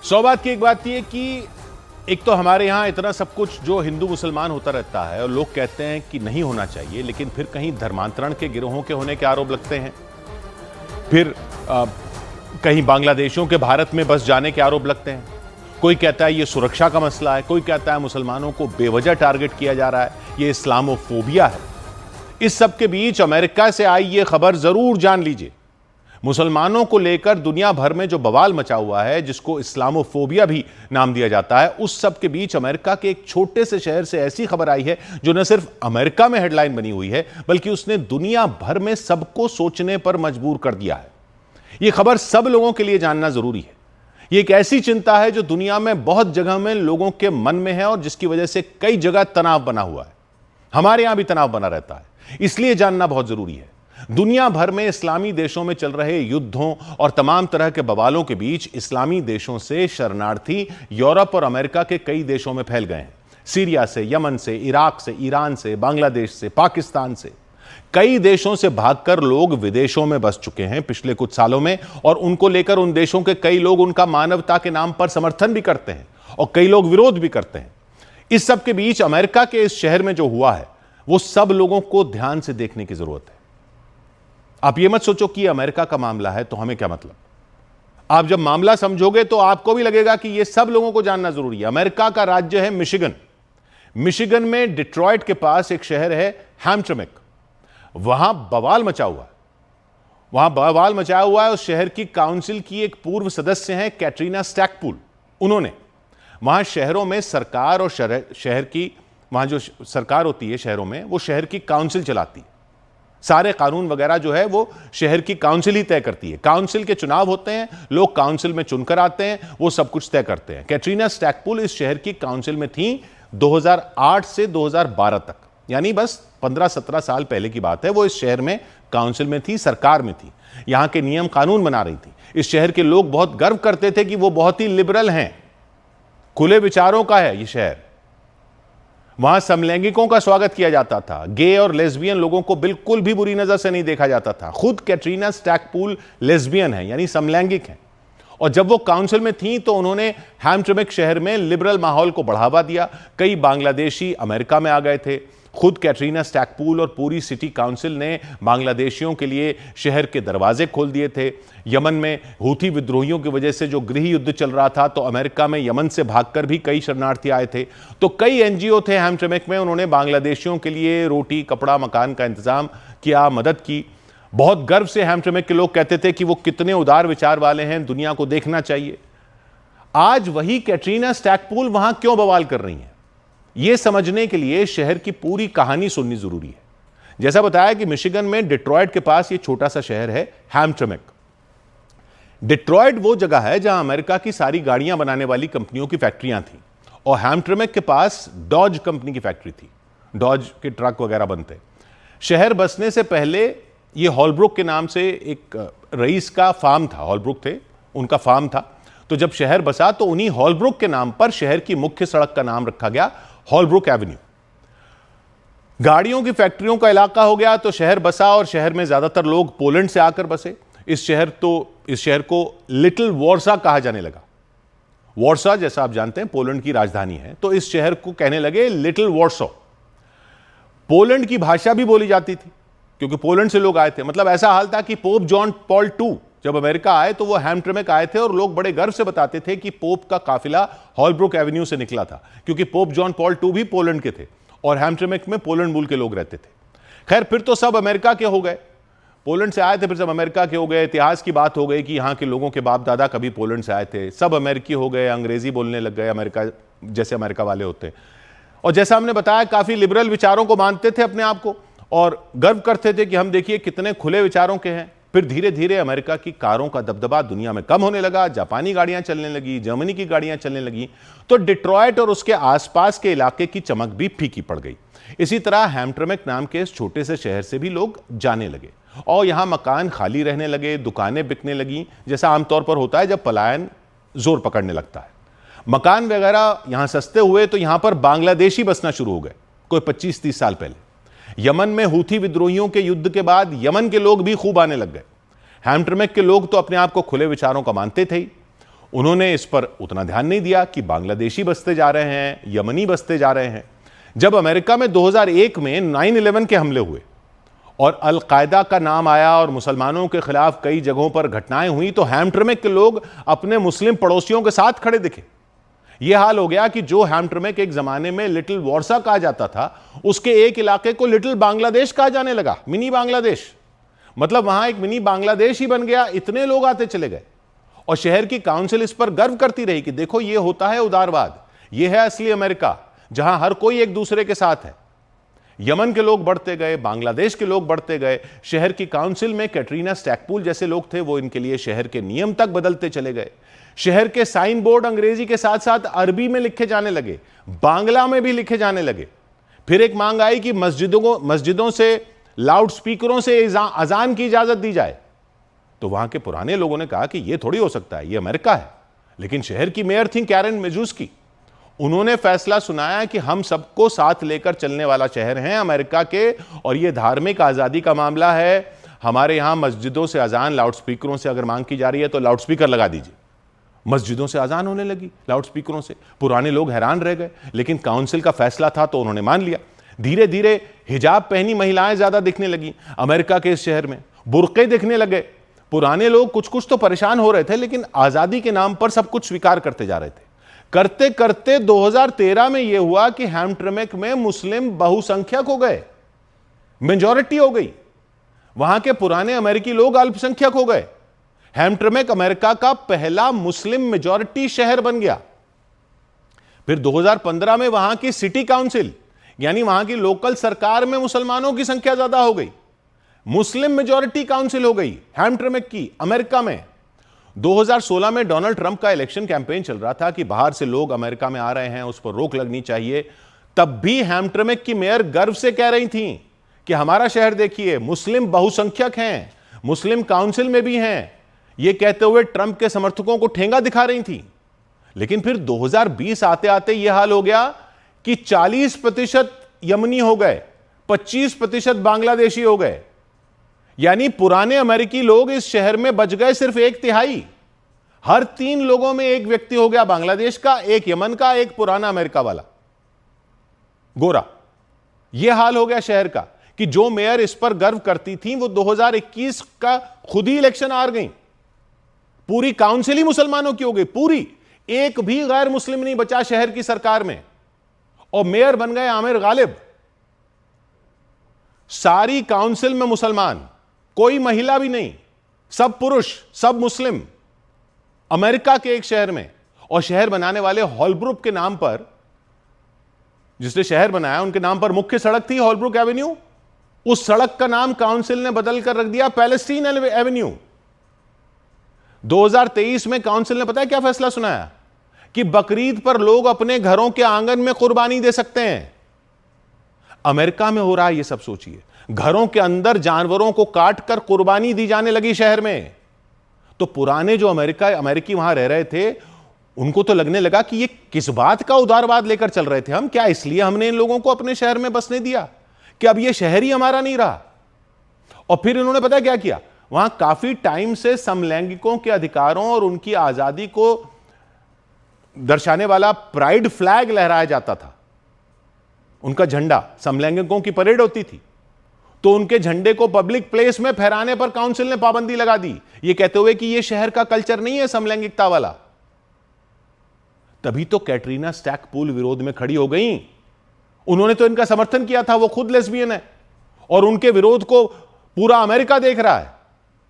सौबात की एक बात यह कि एक तो हमारे यहाँ इतना सब कुछ जो हिंदू मुसलमान होता रहता है और लोग कहते हैं कि नहीं होना चाहिए, लेकिन फिर कहीं धर्मांतरण के गिरोहों के होने के आरोप लगते हैं, फिर कहीं बांग्लादेशियों के भारत में बस जाने के आरोप लगते हैं। कोई कहता है ये सुरक्षा का मसला है, कोई कहता है मुसलमानों को बेवजह टारगेट किया जा रहा है, ये इस्लामोफोबिया है। इस सब के बीच अमेरिका से आई ये खबर जरूर जान लीजिए। मुसलमानों को लेकर दुनिया भर में जो बवाल मचा हुआ है, जिसको इस्लामोफोबिया भी नाम दिया जाता है, उस सब के बीच अमेरिका के एक छोटे से शहर से ऐसी खबर आई है जो न सिर्फ अमेरिका में हेडलाइन बनी हुई है, बल्कि उसने दुनिया भर में सबको सोचने पर मजबूर कर दिया है। यह खबर सब लोगों के लिए जानना जरूरी है। यह एक ऐसी चिंता है जो दुनिया में बहुत जगह में लोगों के मन में है और जिसकी वजह से कई जगह तनाव बना हुआ है। हमारे यहां भी तनाव बना रहता है, इसलिए जानना बहुत जरूरी है। दुनिया भर में इस्लामी देशों में चल रहे युद्धों और तमाम तरह के बवालों के बीच इस्लामी देशों से शरणार्थी यूरोप और अमेरिका के कई देशों में फैल गए हैं। सीरिया से, यमन से, इराक से, ईरान से, बांग्लादेश से, पाकिस्तान से, कई देशों से भागकर लोग विदेशों में बस चुके हैं पिछले कुछ सालों में, और उनको लेकर उन देशों के कई लोग उनका मानवता के नाम पर समर्थन भी करते हैं और कई लोग विरोध भी करते हैं। इस सब के बीच अमेरिका के इस शहर में जो हुआ है वो सब लोगों को ध्यान से देखने की जरूरत है। आप ये मत सोचो कि अमेरिका का मामला है तो हमें क्या मतलब। आप जब मामला समझोगे तो आपको भी लगेगा कि यह सब लोगों को जानना जरूरी है। अमेरिका का राज्य है मिशिगन। मिशिगन में डिट्रॉयट के पास एक शहर है हैम्ट्रामिक। वहां बवाल मचा हुआ है। वहां बवाल मचाया हुआ है। उस शहर की काउंसिल की एक पूर्व सदस्य हैं कैटरीना स्टैकपूल। उन्होंने वहां शहरों में सरकार और शहर की, वहां जो सरकार होती है शहरों में, वो शहर की काउंसिल चलाती है। सारे कानून वगैरह जो है वो शहर की काउंसिल ही तय करती है। काउंसिल के चुनाव होते हैं, लोग काउंसिल में चुनकर आते हैं, वो सब कुछ तय करते हैं। कैटरीना स्टैकपूल इस शहर की काउंसिल में थी 2008 से 2012 तक, यानी बस 15-17 साल पहले की बात है। वो इस शहर में काउंसिल में थी, सरकार में थी, यहां के नियम कानून बना रही थी। इस शहर के लोग बहुत गर्व करते थे कि वो बहुत ही लिबरल हैं, खुले विचारों का है ये शहर। वहां समलैंगिकों का स्वागत किया जाता था। गे और लेस्बियन लोगों को बिल्कुल भी बुरी नजर से नहीं देखा जाता था। खुद कैटरीना स्टैकपूल लेस्बियन है, यानी समलैंगिक हैं। और जब वो काउंसिल में थी तो उन्होंने हैम्ट्रामिक शहर में लिबरल माहौल को बढ़ावा दिया। कई बांग्लादेशी अमेरिका में आ गए थे। खुद कैटरीना स्टैकपूल और पूरी सिटी काउंसिल ने बांग्लादेशियों के लिए शहर के दरवाजे खोल दिए थे। यमन में हूथी विद्रोहियों की वजह से जो गृह युद्ध चल रहा था, तो अमेरिका में यमन से भागकर भी कई शरणार्थी आए थे। तो कई एनजीओ थे हैम्ट्रामिक में, उन्होंने बांग्लादेशियों के लिए रोटी, कपड़ा, मकान का इंतजाम किया, मदद की। बहुत गर्व से हैम्ट्रामिक के लोग कहते थे कि वो कितने उदार विचार वाले हैं, दुनिया को देखना चाहिए। आज वही कैटरीना स्टैकपूल वहां क्यों बवाल कर रही हैं, यह समझने के लिए शहर की पूरी कहानी सुननी जरूरी है। जैसा बताया कि मिशिगन में डिट्रॉयट के पास यह छोटा सा शहर है हैम्ट्रामिक। डिट्रॉयट वो जगह है जहां अमेरिका की सारी गाड़ियां बनाने वाली कंपनियों की फैक्ट्रियां थी, और हैम्ट्रामिक के पास डॉज कंपनी की फैक्ट्री थी। डॉज के ट्रक वगैरह बनते। शहर बसने से पहले यह हॉलब्रुक के नाम से एक रईस का फार्म था, हॉलब्रुक थे, उनका फार्म था। तो जब शहर बसा तो उन्हीं हॉलब्रुक के नाम पर शहर की मुख्य सड़क का नाम रखा गया हॉलब्रुक एवेन्यू। गाड़ियों की फैक्ट्रियों का इलाका हो गया तो शहर बसा, और शहर में ज्यादातर लोग पोलैंड से आकर बसे। इस शहर को लिटिल वॉर्सा कहा जाने लगा। वॉर्सा, जैसा आप जानते हैं, पोलैंड की राजधानी है, तो इस शहर को कहने लगे लिटिल वॉर्सो। पोलैंड की भाषा भी बोली जाती थी क्योंकि पोलैंड से लोग आए थे। मतलब ऐसा हाल था कि पोप जॉन पॉल II जब अमेरिका आए तो वो हैम्ट्रामिक आए थे, और लोग बड़े गर्व से बताते थे कि पोप का काफिला हॉलब्रुक एवेन्यू से निकला था, क्योंकि पोप जॉन पॉल II भी पोलैंड के थे और हैम्ट्रामिक में पोलैंड मूल के लोग रहते थे। खैर, फिर तो सब अमेरिका के हो गए। पोलैंड से आए थे, फिर सब अमेरिका के हो गए। इतिहास की बात हो गई कि यहाँ के लोगों के बाप दादा कभी पोलैंड से आए थे, सब अमेरिकी हो गए, अंग्रेजी बोलने लग गए, अमेरिका जैसे अमेरिका वाले होते। और जैसा हमने बताया, काफी लिबरल विचारों को मानते थे अपने आप को, और गर्व करते थे कि हम देखिए कितने खुले विचारों के हैं। फिर धीरे धीरे अमेरिका की कारों का दबदबा दुनिया में कम होने लगा, जापानी गाड़ियां चलने लगी, जर्मनी की गाड़ियां चलने लगी, तो डिट्रॉयट और उसके आसपास के इलाके की चमक भी फीकी पड़ गई। इसी तरह हैम्ट्रामिक नाम के इस छोटे से शहर से भी लोग जाने लगे, और यहां मकान खाली रहने लगे, दुकानें बिकने लगी, जैसा आमतौर पर होता है जब पलायन जोर पकड़ने लगता है। मकान वगैरह यहां सस्ते हुए तो यहां पर बांग्लादेशी बसना शुरू हो गए, कोई 25-30 साल पहले। यमन में हूथी विद्रोहियों के युद्ध के बाद यमन के लोग भी खूब आने लग गए। हैम्ट्रामिक के लोग तो अपने आप को खुले विचारों का मानते थे ही, उन्होंने इस पर उतना ध्यान नहीं दिया कि बांग्लादेशी बसते जा रहे हैं, यमनी बसते जा रहे हैं। जब अमेरिका में 2001 में 9/11 के हमले हुए और अल-कायदा का नाम आया और मुसलमानों के खिलाफ कई जगहों पर घटनाएं हुई, तो हैमट्रिमेक के लोग अपने मुस्लिम पड़ोसियों के साथ खड़े दिखे। यह हाल हो गया कि जो हैमट्रिमेक एक जमाने में लिटिल वॉर्सा कहा जाता था, उसके एक इलाके को लिटिल बांग्लादेश कहा जाने लगा, मिनी बांग्लादेश। मतलब वहां एक मिनी बांग्लादेश ही बन गया, इतने लोग आते चले गए। और शहर की काउंसिल इस पर गर्व करती रही कि देखो ये होता है उदारवाद, यह है असली अमेरिका, जहां हर कोई एक दूसरे के साथ है। यमन के लोग बढ़ते गए, बांग्लादेश के लोग बढ़ते गए। शहर की काउंसिल में कैटरीना स्टैकपूल जैसे लोग थे, वो इनके लिए शहर के नियम तक बदलते चले गए। शहर के साइन बोर्ड अंग्रेजी के साथ साथ अरबी में लिखे जाने लगे, बांग्ला में भी लिखे जाने लगे। फिर एक मांग आई कि मस्जिदों से लाउड स्पीकरों से अजान की इजाजत दी जाए। तो वहां के पुराने लोगों ने कहा कि यह थोड़ी हो सकता है, यह अमेरिका है। लेकिन शहर की मेयर थी कैरन मेजूस्की, उन्होंने फैसला सुनाया कि हम सबको साथ लेकर चलने वाला शहर है अमेरिका के, और यह धार्मिक आजादी का मामला है। हमारे यहां मस्जिदों से अजान लाउड स्पीकरों से अगर मांग की जा रही है तो लाउड स्पीकर लगा दीजिए। मस्जिदों से अजान होने लगी लाउड स्पीकरों से। पुराने लोग हैरान रह गए, लेकिन काउंसिल का फैसला था तो उन्होंने मान लिया। धीरे धीरे हिजाब पहनी महिलाएं ज्यादा दिखने लगी अमेरिका के इस शहर में, बुर्के दिखने लगे। पुराने लोग कुछ कुछ तो परेशान हो रहे थे, लेकिन आजादी के नाम पर सब कुछ स्वीकार करते जा रहे थे। करते करते 2013 में यह हुआ कि हैमट्रिमेक में मुस्लिम बहुसंख्यक हो गए, मेजॉरिटी हो गई। वहां के पुराने अमेरिकी लोग अल्पसंख्यक हो गए। हैमट्रिमेक अमेरिका का पहला मुस्लिम मेजॉरिटी शहर बन गया। फिर 2015 में वहां की सिटी काउंसिल यानी वहां की लोकल सरकार में मुसलमानों की संख्या ज्यादा हो गई, मुस्लिम मेजॉरिटी काउंसिल हो गई हैमट्रिमेक की अमेरिका में। 2016 में डोनाल्ड ट्रंप का इलेक्शन कैंपेन चल रहा था कि बाहर से लोग अमेरिका में आ रहे हैं, उस पर रोक लगनी चाहिए। तब भी हैमट्रिमेक की मेयर गर्व से कह रही थी कि हमारा शहर देखिए, मुस्लिम बहुसंख्यक हैं, मुस्लिम काउंसिल में भी हैं। यह कहते हुए ट्रंप के समर्थकों को ठेंगा दिखा रही थी। लेकिन फिर 2020 आते आते यह हाल हो गया कि 40% यमनी हो गए, 25% बांग्लादेशी हो गए। यानी पुराने अमेरिकी लोग इस शहर में बच गए सिर्फ 1/3। हर 3 लोगों में एक व्यक्ति हो गया बांग्लादेश का, एक यमन का, एक पुराना अमेरिका वाला गोरा। यह हाल हो गया शहर का कि जो मेयर इस पर गर्व करती थी वो 2021 का खुद ही इलेक्शन हार गई। पूरी काउंसिल ही मुसलमानों की हो गई, पूरी। एक भी गैर मुस्लिम नहीं बचा शहर की सरकार में, और मेयर बन गए आमिर गालिब। सारी काउंसिल में मुसलमान, कोई महिला भी नहीं, सब पुरुष, सब मुस्लिम, अमेरिका के एक शहर में। और शहर बनाने वाले हॉलब्रुक के नाम पर, जिसने शहर बनाया उनके नाम पर मुख्य सड़क थी हॉलब्रुक एवेन्यू, उस सड़क का नाम काउंसिल ने बदल कर रख दिया पैलेस्टीन एवेन्यू। 2023 में काउंसिल ने पता है क्या फैसला सुनाया? कि बकरीद पर लोग अपने घरों के आंगन में कुर्बानी दे सकते हैं। अमेरिका में हो रहा है ये सब, सोचिए। घरों के अंदर जानवरों को काट कर कुर्बानी दी जाने लगी शहर में। तो पुराने जो अमेरिकी वहां रह रहे थे, उनको तो लगने लगा कि ये किस बात का उदारवाद लेकर चल रहे थे हम, क्या इसलिए हमने इन लोगों को अपने शहर में बसने दिया कि अब ये शहर ही हमारा नहीं रहा। और फिर इन्होंने पता क्या किया, वहां काफी टाइम से समलैंगिकों के अधिकारों और उनकी आजादी को दर्शाने वाला प्राइड फ्लैग लहराया जाता था। उनका झंडा, समलैंगिकों की परेड होती थी, तो उनके झंडे को पब्लिक प्लेस में फहराने पर काउंसिल ने पाबंदी लगा दी, ये कहते हुए कि ये शहर का कल्चर नहीं है समलैंगिकता वाला। तभी तो कैटरीना स्टैकपूल विरोध में खड़ी हो गई। उन्होंने तो इनका समर्थन किया था, वो खुद लेस्बियन है, और उनके विरोध को पूरा अमेरिका देख रहा है।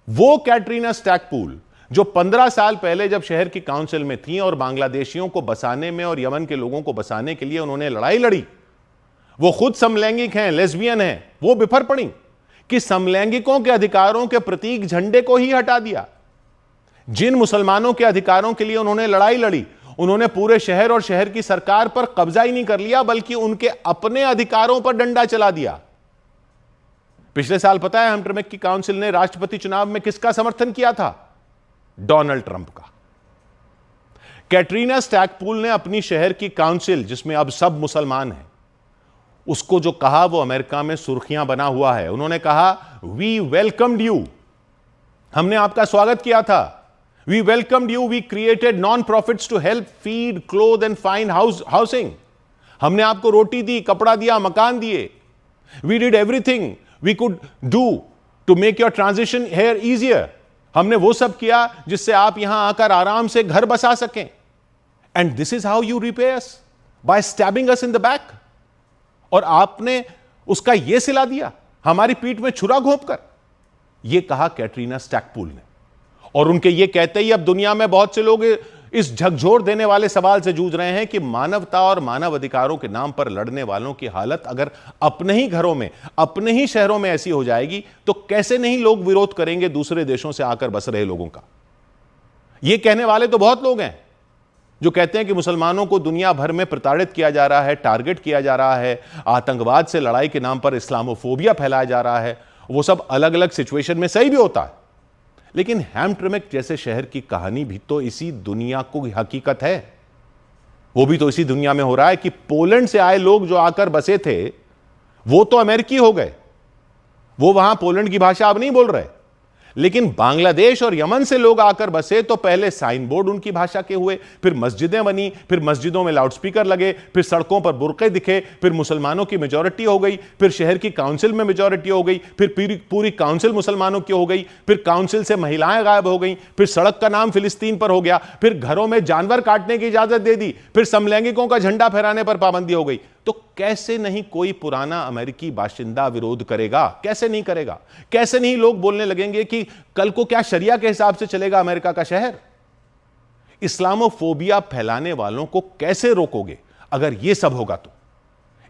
वो कैटरीना स्टैकपूल जो 15 साल पहले जब शहर की काउंसिल में थी और बांग्लादेशियों को बसाने में और यमन के लोगों को बसाने के लिए उन्होंने लड़ाई लड़ी, वो खुद समलैंगिक हैं, लेस्बियन हैं, वो बिफर पड़ी कि समलैंगिकों के अधिकारों के प्रतीक झंडे को ही हटा दिया। जिन मुसलमानों के अधिकारों के लिए उन्होंने लड़ाई लड़ी, उन्होंने पूरे शहर और शहर की सरकार पर कब्जा ही नहीं कर लिया, बल्कि उनके अपने अधिकारों पर डंडा चला दिया। पिछले साल पता है हैमट्रिमेक की काउंसिल ने राष्ट्रपति चुनाव में किसका समर्थन किया था? डोनाल्ड ट्रंप का। कैटरीना स्टैकपूल ने अपनी शहर की काउंसिल, जिसमें अब सब मुसलमान हैं, उसको जो कहा वो अमेरिका में सुर्खियां बना हुआ है। उन्होंने कहा, वी वेलकम्ड यू, हमने आपका स्वागत किया था। We welcomed you. We created non-profits to help feed, clothe and find housing. हमने आपको रोटी दी, कपड़ा दिया, मकान दिए. We did everything we could do to make your transition here easier. हमने वो सब किया जिससे आप यहां आकर आराम से घर बसा सकें. And this is how you repay us, by stabbing us in the back. और आपने उसका यह सिला दिया हमारी पीठ में छुरा घोंपकर. यह कहा कैटरीना स्टैकपूल ने. और उनके ये कहते ही अब दुनिया में बहुत से लोग इस झकझोर देने वाले सवाल से जूझ रहे हैं कि मानवता और मानव अधिकारों के नाम पर लड़ने वालों की हालत अगर अपने ही घरों में, अपने ही शहरों में ऐसी हो जाएगी तो कैसे नहीं लोग विरोध करेंगे दूसरे देशों से आकर बस रहे लोगों का. ये कहने वाले तो बहुत लोग हैं जो कहते हैं कि मुसलमानों को दुनिया भर में प्रताड़ित किया जा रहा है, टारगेट किया जा रहा है, आतंकवाद से लड़ाई के नाम पर इस्लामोफोबिया फैलाया जा रहा है. वो सब अलग अलग सिचुएशन में सही भी होता है, लेकिन हैमट्रिमिक जैसे शहर की कहानी भी तो इसी दुनिया को हकीकत है. वो भी तो इसी दुनिया में हो रहा है कि पोलैंड से आए लोग जो आकर बसे थे वो तो अमेरिकी हो गए. वो वहां पोलैंड की भाषा अब नहीं बोल रहे, लेकिन बांग्लादेश और यमन से लोग आकर बसे तो पहले साइन बोर्ड उनकी भाषा के हुए, फिर मस्जिदें बनी, फिर मस्जिदों में लाउडस्पीकर लगे, फिर सड़कों पर बुर्के दिखे, फिर मुसलमानों की मेजॉरिटी हो गई, फिर शहर की काउंसिल में मेजॉरिटी हो गई, फिर पूरी काउंसिल मुसलमानों की हो गई, फिर काउंसिल से महिलाएं गायब हो गई, फिर सड़क का नाम फिलिस्तीन पर हो गया, फिर घरों में जानवर काटने की इजाजत दे दी, फिर समलैंगिकों का झंडा फहराने पर पाबंदी हो गई. तो कैसे नहीं कोई पुराना अमेरिकी बाशिंदा विरोध करेगा? कैसे नहीं करेगा? कैसे नहीं लोग बोलने लगेंगे कि कल को क्या शरिया के हिसाब से चलेगा अमेरिका का शहर? इस्लामोफोबिया फैलाने वालों को कैसे रोकोगे अगर यह सब होगा तो?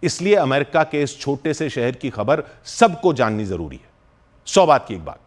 इसलिए अमेरिका के इस छोटे से शहर की खबर सबको जाननी जरूरी है. 100 बात की एक बात.